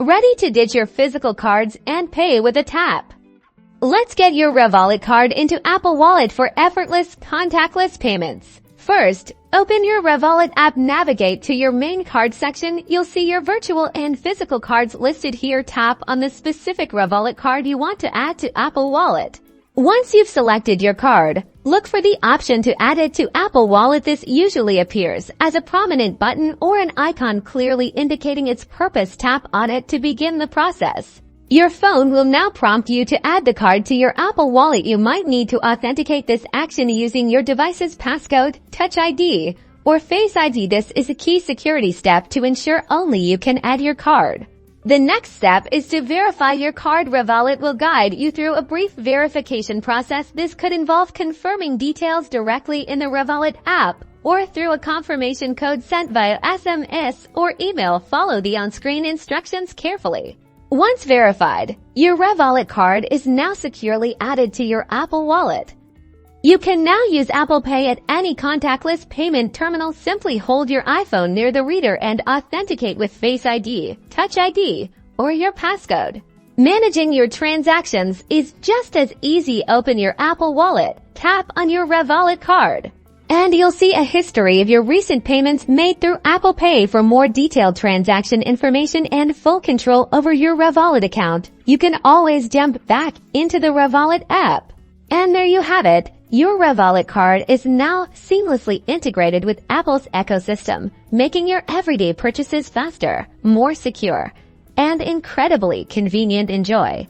Ready to ditch your physical cards and pay with a tap. Let's get your Revolut card into Apple Wallet for effortless, contactless payments. First, open your Revolut app, navigate to your main card section. You'll see your virtual and physical cards listed here. Tap on the specific Revolut card you want to add to Apple Wallet. Once you've selected your card, look for the option to add it to Apple Wallet. This usually appears as a prominent button or an icon clearly indicating its purpose. Tap on it to begin the process. Your phone will now prompt you to add the card to your Apple Wallet. You might need to authenticate this action using your device's passcode, Touch ID, or Face ID. This is a key security step to ensure only you can add your card. The next step is to verify your card. Revolut will guide you through a brief verification process. This could involve confirming details directly in the Revolut app or through a confirmation code sent via SMS or email. Follow the on-screen instructions carefully. Once verified, your Revolut card is now securely added to your Apple Wallet. You can now use Apple Pay at any contactless payment terminal. Simply hold your iPhone near the reader and authenticate with Face ID, Touch ID, or your passcode. Managing your transactions is just as easy. Open your Apple Wallet, tap on your Revolut card, and you'll see a history of your recent payments made through Apple Pay. For more detailed transaction information and full control over your Revolut account, you can always jump back into the Revolut app. And there you have it. Your Revolut card is now seamlessly integrated with Apple's ecosystem, making your everyday purchases faster, more secure, and incredibly convenient. Enjoy.